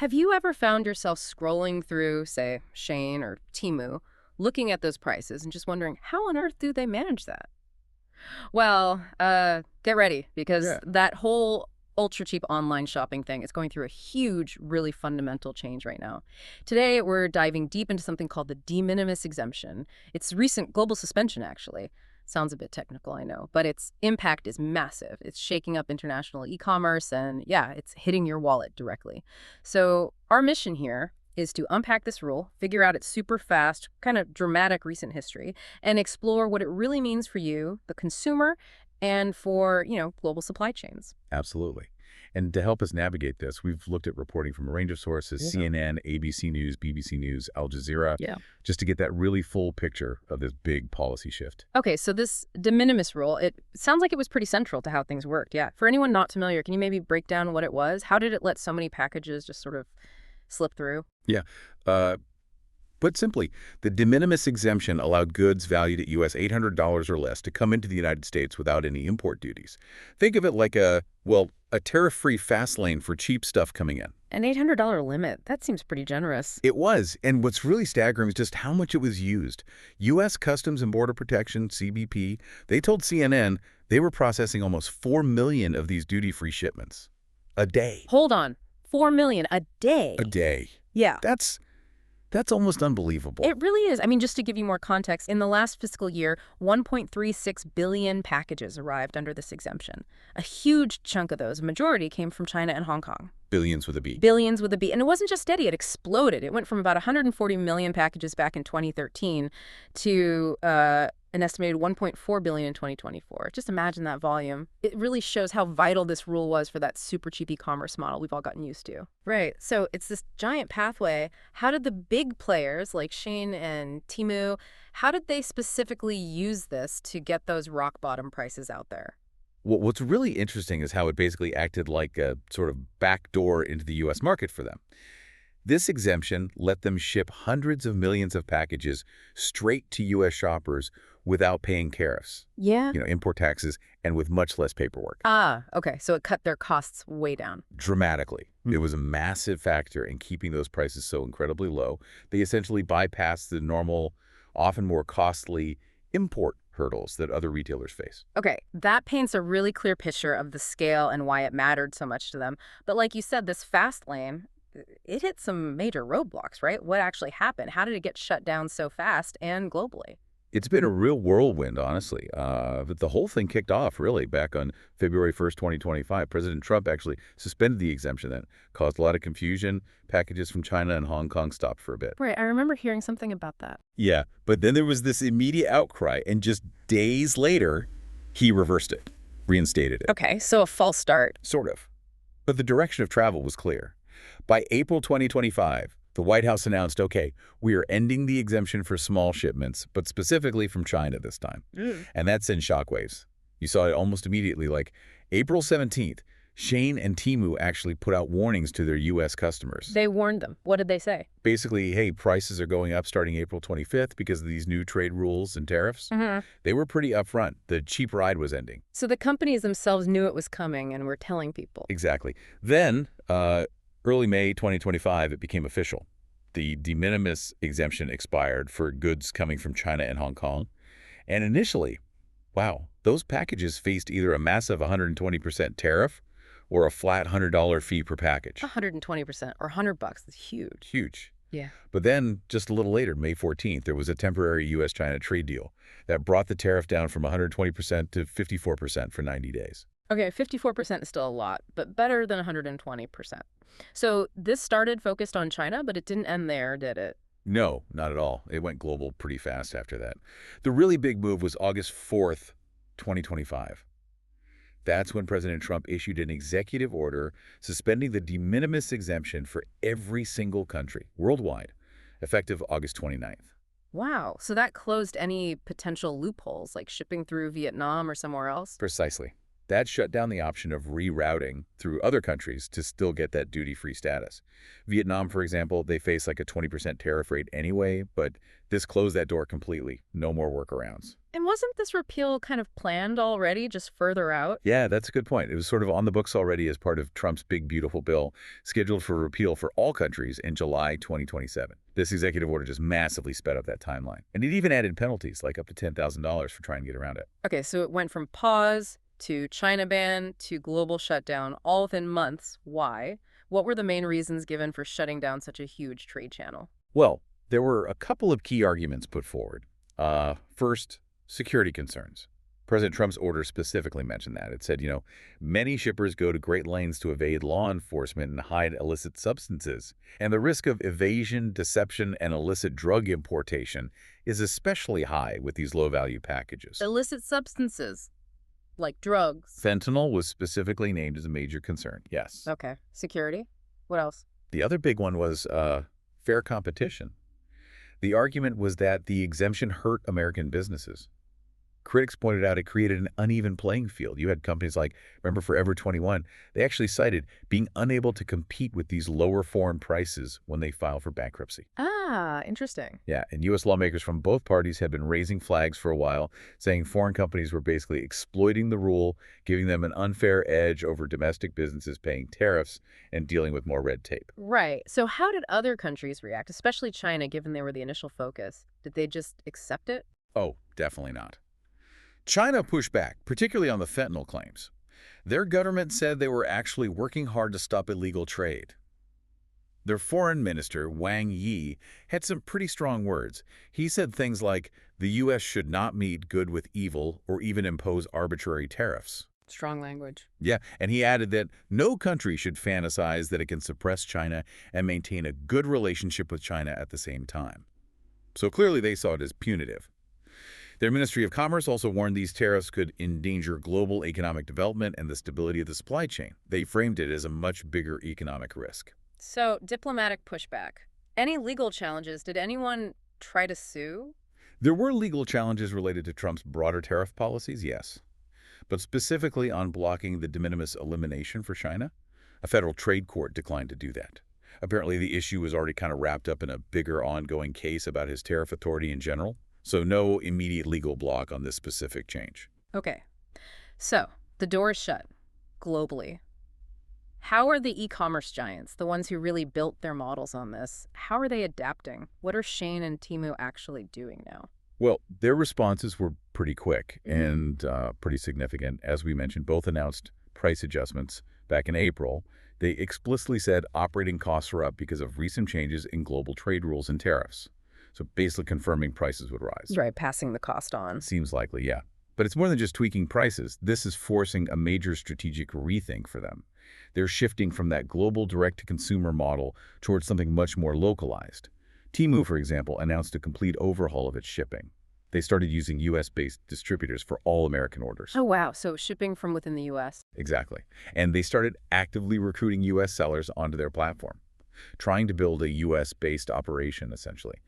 Have you ever found yourself scrolling through, say, Shein or Temu, looking at those prices and just wondering, how on earth do they manage that? Well, get ready because Yeah. that whole ultra cheap online shopping thing is going through a huge, really fundamental change right now. Today, we're diving deep into something called the de minimis exemption. It's recent global suspension, actually. Sounds a bit technical, I know, but its impact is massive. It's shaking up international e-commerce and, yeah, it's hitting your wallet directly. So our mission here is to unpack this rule, figure out its super fast, kind of dramatic recent history, and explore what it really means for you, the consumer, and for, global supply chains. Absolutely. And to help us navigate this, we've looked at reporting from a range of sources, Yeah. CNN, ABC News, BBC News, Al Jazeera, Yeah. just to get that really full picture of this big policy shift. Okay, so this de minimis rule, it sounds like it was pretty central to how things worked. Yeah. For anyone not familiar, can you maybe break down what it was? How did it let so many packages just sort of slip through? Yeah. Uh, Put simply, the de minimis exemption allowed goods valued at US $800 or less to come into the United States without any import duties. Think of it like a tariff-free fast lane for cheap stuff coming in. An $800 limit. That seems pretty generous. It was, and what's really staggering is just how much it was used. U.S. Customs and Border Protection, CBP, they told CNN they were processing almost 4 million of these duty-free shipments a day. Hold on. 4 million a day. A day. Yeah. That's almost unbelievable. It really is. I mean, just to give you more context, in the last fiscal year, 1.36 billion packages arrived under this exemption. A huge chunk of those, a majority, came from China and Hong Kong. Billions with a B. Billions with a B. And it wasn't just steady, it exploded. It went from about 140 million packages back in 2013 to an estimated 1.4 billion in 2024. Just imagine that volume. It really shows how vital this rule was for that super cheap e-commerce model we've all gotten used to. Right. So it's this giant pathway. How did the big players like Shein and Temu, how did they specifically use this to get those rock bottom prices out there? What's really interesting is how it basically acted like a sort of backdoor into the U.S. market for them. This exemption let them ship hundreds of millions of packages straight to U.S. shoppers without paying tariffs, Yeah. import taxes, and with much less paperwork. Ah, okay. So it cut their costs way down. Dramatically. Hmm. It was a massive factor in keeping those prices so incredibly low. They essentially bypassed the normal, often more costly import hurdles that other retailers face. Okay, that paints a really clear picture of the scale and why it mattered so much to them. But like you said, this fast lane, it hit some major roadblocks, right? What actually happened? How did it get shut down so fast and globally? It's been a real whirlwind, honestly. But the whole thing kicked off, really, back on February 1st, 2025. President Trump actually suspended the exemption that caused a lot of confusion. Packages from China and Hong Kong stopped for a bit. Right, I remember hearing something about that. Yeah, but then there was this immediate outcry, and just days later, he reversed it, reinstated it. Okay, so a false start. Sort of. But the direction of travel was clear. By April 2025, the White House announced, okay, we are ending the exemption for small shipments, but specifically from China this time. And that sent shockwaves. You saw it almost immediately, like April 17th, Shein and Temu actually put out warnings to their U.S. customers. They warned them. What did they say? Basically, hey, prices are going up starting April 25th because of these new trade rules and tariffs. Mm-hmm. They were pretty upfront. The cheap ride was ending. So the companies themselves knew it was coming and were telling people. Exactly. Then, early May 2025, it became official. The de minimis exemption expired for goods coming from China and Hong Kong. And initially, wow, those packages faced either a massive 120% tariff or a flat $100 fee per package. 120% or $100. That's huge. Huge. Yeah. But then, just a little later, May 14th, there was a temporary U.S.-China trade deal that brought the tariff down from 120% to 54% for 90 days. Okay, 54% is still a lot, but better than 120%. So this started focused on China, but it didn't end there, did it? No, not at all. It went global pretty fast after that. The really big move was August 4th, 2025. That's when President Trump issued an executive order suspending the de minimis exemption for every single country worldwide, effective August 29th. Wow, so that closed any potential loopholes, like shipping through Vietnam or somewhere else? Precisely. That shut down the option of rerouting through other countries to still get that duty-free status. Vietnam, for example, they face like a 20% tariff rate anyway, but this closed that door completely. No more workarounds. And wasn't this repeal kind of planned already, just further out? Yeah, that's a good point. It was sort of on the books already as part of Trump's big, beautiful bill, scheduled for repeal for all countries in July 2027. This executive order just massively sped up that timeline. And it even added penalties, like up to $10,000 for trying to get around it. Okay, so it went from pause to China ban to global shutdown all within months. Why? What were the main reasons given for shutting down such a huge trade channel? Well, there were a couple of key arguments put forward. First, security concerns. President Trump's order specifically mentioned that. It said, many shippers go to great lengths to evade law enforcement and hide illicit substances. And the risk of evasion, deception, and illicit drug importation is especially high with these low-value packages. Illicit substances, like drugs. Fentanyl was specifically named as a major concern, yes. Okay. Security? What else? The other big one was fair competition. The argument was that the exemption hurt American businesses. Critics pointed out it created an uneven playing field. You had companies like, remember Forever 21, they actually cited being unable to compete with these lower foreign prices when they file for bankruptcy. Ah, interesting. Yeah, and U.S. lawmakers from both parties had been raising flags for a while, saying foreign companies were basically exploiting the rule, giving them an unfair edge over domestic businesses paying tariffs and dealing with more red tape. Right. So how did other countries react, especially China, given they were the initial focus? Did they just accept it? Oh, definitely not. China pushed back, particularly on the fentanyl claims. Their government said they were actually working hard to stop illegal trade. Their foreign minister, Wang Yi, had some pretty strong words. He said things like, the U.S. should not meet good with evil or even impose arbitrary tariffs. Strong language. Yeah, and he added that no country should fantasize that it can suppress China and maintain a good relationship with China at the same time. So clearly they saw it as punitive. Their Ministry of Commerce also warned these tariffs could endanger global economic development and the stability of the supply chain. They framed it as a much bigger economic risk. So, diplomatic pushback. Any legal challenges? Did anyone try to sue? There were legal challenges related to Trump's broader tariff policies, yes. But specifically on blocking the de minimis elimination for China, a federal trade court declined to do that. Apparently, the issue was already kind of wrapped up in a bigger ongoing case about his tariff authority in general. So no immediate legal block on this specific change. Okay. So, the door is shut, globally. How are the e-commerce giants, the ones who really built their models on this, how are they adapting? What are Shein and Temu actually doing now? Well, their responses were pretty quick and pretty significant. As we mentioned, both announced price adjustments back in April. They explicitly said operating costs were up because of recent changes in global trade rules and tariffs. So basically confirming prices would rise. Right, passing the cost on. Seems likely, yeah. But it's more than just tweaking prices. This is forcing a major strategic rethink for them. They're shifting from that global direct-to-consumer model towards something much more localized. Temu, for example, announced a complete overhaul of its shipping. They started using U.S.-based distributors for all American orders. Oh, wow. So shipping from within the U.S. Exactly. And they started actively recruiting U.S. sellers onto their platform, trying to build a U.S.-based operation, essentially.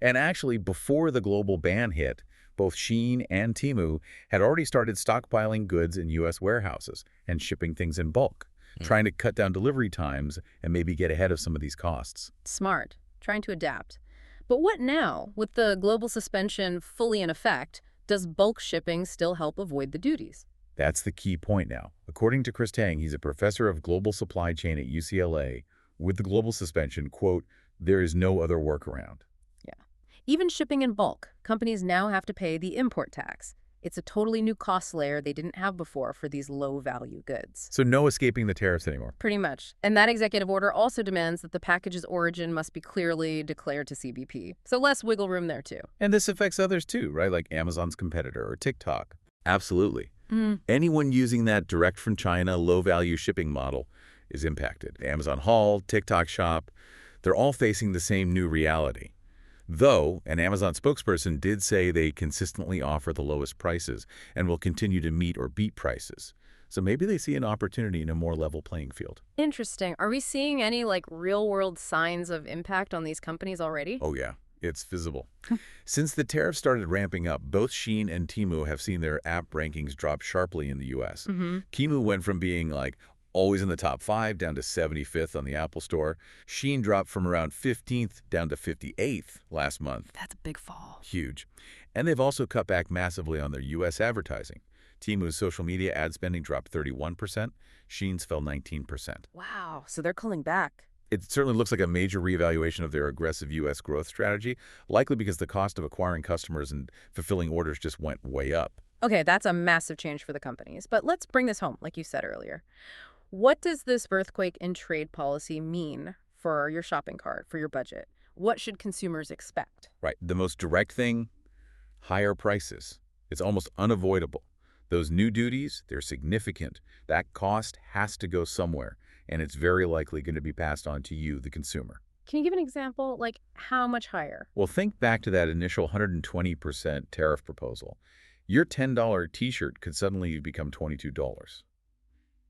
And actually, before the global ban hit, both Shein and Temu had already started stockpiling goods in U.S. warehouses and shipping things in bulk, trying to cut down delivery times and maybe get ahead of some of these costs. Smart. Trying to adapt. But what now? With the global suspension fully in effect, does bulk shipping still help avoid the duties? That's the key point now. According to Chris Tang, he's a professor of global supply chain at UCLA. With the global suspension, quote, there is no other workaround. Yeah. Even shipping in bulk, companies now have to pay the import tax. It's a totally new cost layer they didn't have before for these low-value goods. So no escaping the tariffs anymore. Pretty much. And that executive order also demands that the package's origin must be clearly declared to CBP. So less wiggle room there, too. And this affects others, too, right? Like Amazon's competitor or TikTok. Absolutely. Anyone using that direct from China low-value shipping model is impacted. Amazon Haul, TikTok Shop, they're all facing the same new reality. Though an Amazon spokesperson did say they consistently offer the lowest prices and will continue to meet or beat prices. So maybe they see an opportunity in a more level playing field. Interesting. Are we seeing any, real-world signs of impact on these companies already? Oh, yeah. It's visible. Since the tariffs started ramping up, both Shein and Temu have seen their app rankings drop sharply in the U.S. Temu went from being, always in the top 5, down to 75th on the Apple Store. Shein dropped from around 15th down to 58th last month. That's a big fall. Huge. And they've also cut back massively on their U.S. advertising. Temu's social media ad spending dropped 31%. Shein's fell 19%. Wow, so they're pulling back. It certainly looks like a major reevaluation of their aggressive U.S. growth strategy, likely because the cost of acquiring customers and fulfilling orders just went way up. Okay, that's a massive change for the companies. But let's bring this home, like you said earlier. What does this earthquake in trade policy mean for your shopping cart, for your budget? What should consumers expect? Right. The most direct thing, higher prices. It's almost unavoidable. Those new duties, they're significant. That cost has to go somewhere, and it's very likely going to be passed on to you, the consumer. Can you give an example? Like, how much higher? Well, think back to that initial 120% tariff proposal. Your $10 t-shirt could suddenly become $22.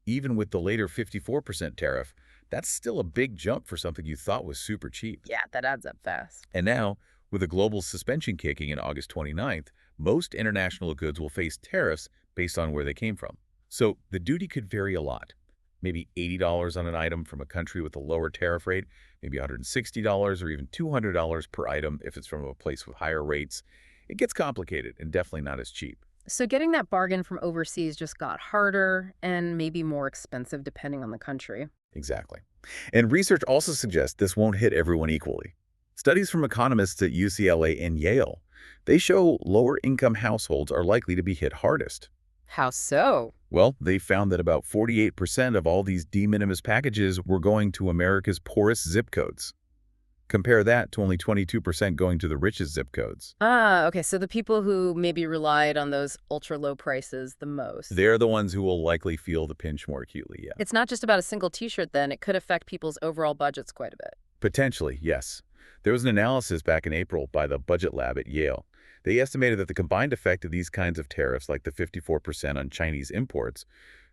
Even with the later 54% tariff, that's still a big jump for something you thought was super cheap. Yeah, that adds up fast. And now, with a global suspension kicking in August 29th, most international goods will face tariffs based on where they came from. So the duty could vary a lot. Maybe $80 on an item from a country with a lower tariff rate, maybe $160 or even $200 per item if it's from a place with higher rates. It gets complicated and definitely not as cheap. So getting that bargain from overseas just got harder and maybe more expensive depending on the country. Exactly. And research also suggests this won't hit everyone equally. Studies from economists at UCLA and Yale, they show lower-income households are likely to be hit hardest. How so? Well, they found that about 48% of all these de minimis packages were going to America's poorest zip codes. Compare that to only 22% going to the richest zip codes. Ah, okay, so the people who maybe relied on those ultra-low prices the most. They're the ones who will likely feel the pinch more acutely, yeah. It's not just about a single t-shirt then. It could affect people's overall budgets quite a bit. Potentially, yes. There was an analysis back in April by the Budget Lab at Yale. They estimated that the combined effect of these kinds of tariffs, like the 54% on Chinese imports,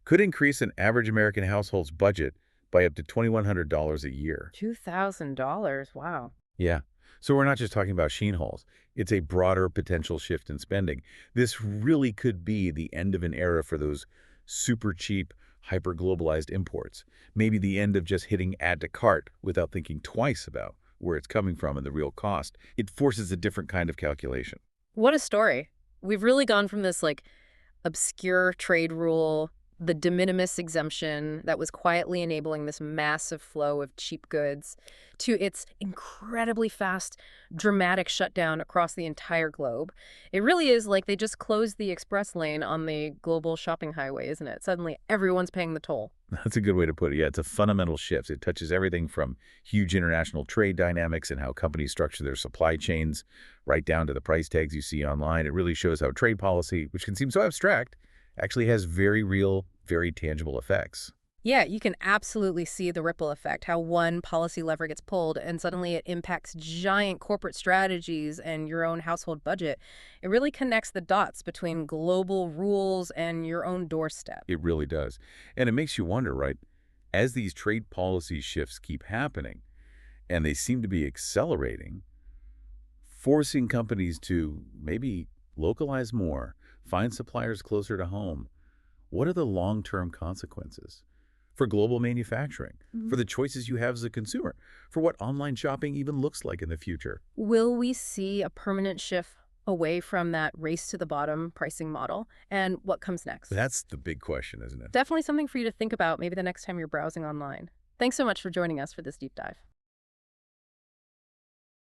could increase an average American household's budget by up to $2,100 a year. $2,000, wow. Yeah. So we're not just talking about Shein hauls. It's a broader potential shift in spending. This really could be the end of an era for those super cheap, hyper-globalized imports. Maybe the end of just hitting add to cart without thinking twice about where it's coming from and the real cost. It forces a different kind of calculation. What a story. We've really gone from this, like, obscure trade rule, the de minimis exemption that was quietly enabling this massive flow of cheap goods, to its incredibly fast, dramatic shutdown across the entire globe. It really is like they just closed the express lane on the global shopping highway, isn't it? Suddenly, everyone's paying the toll. That's a good way to put it. Yeah, it's a fundamental shift. It touches everything from huge international trade dynamics and how companies structure their supply chains, right down to the price tags you see online. It really shows how trade policy, which can seem so abstract, actually has very real, very tangible effects. Yeah, you can absolutely see the ripple effect, how one policy lever gets pulled and suddenly it impacts giant corporate strategies and your own household budget. It really connects the dots between global rules and your own doorstep. It really does. And it makes you wonder, right, as these trade policy shifts keep happening, and they seem to be accelerating, forcing companies to maybe localize more, find suppliers closer to home, what are the long-term consequences? For global manufacturing, for the choices you have as a consumer, for what online shopping even looks like in the future. Will we see a permanent shift away from that race to the bottom pricing model? And what comes next? That's the big question, isn't it? Definitely something for you to think about maybe the next time you're browsing online. Thanks so much for joining us for this deep dive.